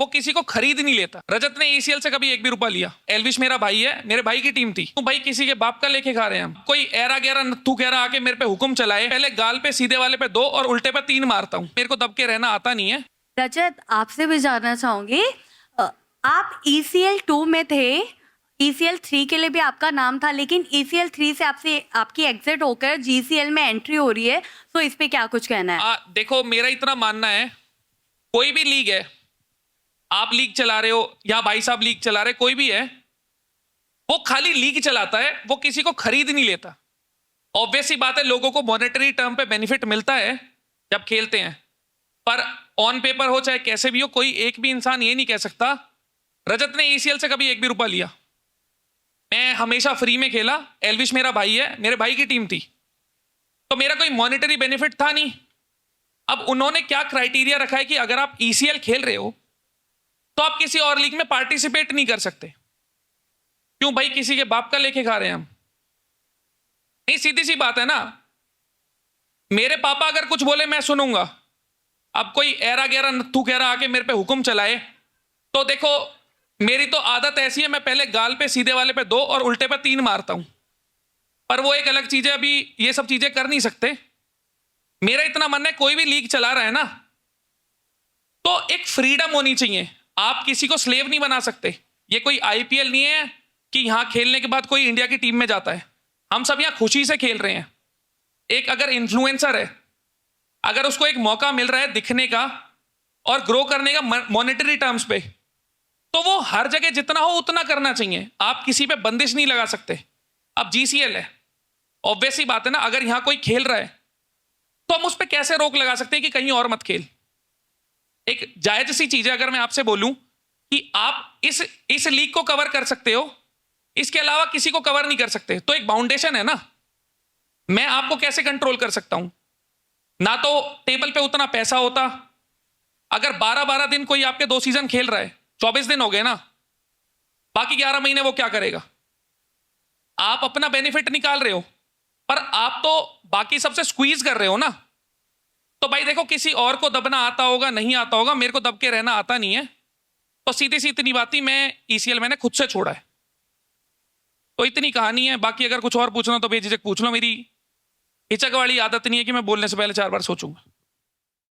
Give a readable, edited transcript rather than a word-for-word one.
वो किसी को खरीद नहीं लेता। रजत ने ईसीएल से कभी 1 भी रुपया लिया। एल्विश मेरा भाई है, मेरे भाई की टीम थी। तो भाई किसी के बाप का लेके खा रहे हैं हम। कोई एरा गैरा नत्थू कह रहा आके मेरे पे हुक्म चलाए, पहले गाल पे सीधे वाले पे 2 और उल्टे पे 3 मारता हूँ। मेरे को दब के रहना आता नहीं है। रजत, आपसे भी जानना चाहूंगी, आप ECL 2 में थे, ECL 3 के लिए भी आपका नाम था, लेकिन ECL 3 से आपकी एग्जिट होकर GCL में एंट्री हो रही है, तो इस पे क्या कुछ कहना है? देखो, मेरा इतना मानना है, कोई भी लीग है, आप लीग चला रहे हो या भाई साहब लीग चला रहे, कोई भी है, वो खाली लीग चलाता है, वो किसी को खरीद नहीं लेता। ऑब्वियस सी बात है, लोगों को मॉनेटरी टर्म पे बेनिफिट मिलता है जब खेलते हैं, पर ऑन पेपर हो चाहे कैसे भी हो, कोई एक भी इंसान ये नहीं कह सकता रजत ने ECL से कभी 1 भी रुपया लिया। मैं हमेशा फ्री में खेला। एल्विश मेरा भाई है, मेरे भाई की टीम थी, तो मेरा कोई मॉनेटरी बेनिफिट था नहीं। अब उन्होंने क्या क्राइटेरिया रखा है कि अगर आप ECL खेल रहे हो तो आप किसी और लीग में पार्टिसिपेट नहीं कर सकते। क्यों भाई, किसी के बाप का लेके खा रहे हैं हम? नहीं, सीधी सी बात है ना, मेरे पापा अगर कुछ बोले मैं सुनूंगा। अब कोई एरा गैरा नत्थू कह रहा आके मेरे पे हुक्म चलाए, तो देखो मेरी तो आदत ऐसी है, मैं पहले गाल पे सीधे वाले पे 2 और उल्टे पे 3 मारता हूं। पर वो एक अलग चीज है, अभी ये सब चीजें कर नहीं सकते। मेरा इतना मानना है, कोई भी लीग चला रहा है ना, तो एक फ्रीडम होनी चाहिए। आप किसी को स्लेव नहीं बना सकते। ये कोई IPL नहीं है कि यहां खेलने के बाद कोई इंडिया की टीम में जाता है। हम सब यहां खुशी से खेल रहे हैं। एक अगर इन्फ्लुएंसर है, अगर उसको एक मौका मिल रहा है दिखने का और ग्रो करने का मॉनेटरी टर्म्स पे, तो वो हर जगह जितना हो उतना करना चाहिए। आप किसी पे बंदिश नहीं लगा सकते। अब GCL है, ऑब्वियस सी बात है ना, अगर यहां कोई खेल रहा है तो हम उस पर कैसे रोक लगा सकते हैं कि कहीं और मत खेल? एक जायज सी चीज है। अगर मैं आपसे बोलूं कि आप इस लीग को कवर कर सकते हो, इसके अलावा किसी को कवर नहीं कर सकते, तो एक बाउंडेशन है ना। मैं आपको कैसे कंट्रोल कर सकता हूं? ना तो टेबल पे उतना पैसा होता। अगर 12-12 दिन कोई आपके 2 सीजन खेल रहा है, 24 दिन हो गए ना, बाकी 11 महीने वो क्या करेगा? आप अपना बेनिफिट निकाल रहे हो, पर आप तो बाकी सबसे स्क्वीज कर रहे हो ना। तो भाई देखो, किसी और को दबना आता होगा, नहीं आता होगा, मेरे को दब के रहना आता नहीं है। तो सीधी सी इतनी बात ही, मैं ECL मैंने खुद से छोड़ा है। तो इतनी कहानी है। बाकी अगर कुछ और पूछना तो बेझिझक पूछ लो। मेरी हिचक वाली आदत नहीं है कि मैं बोलने से पहले 4 बार सोचूंगा।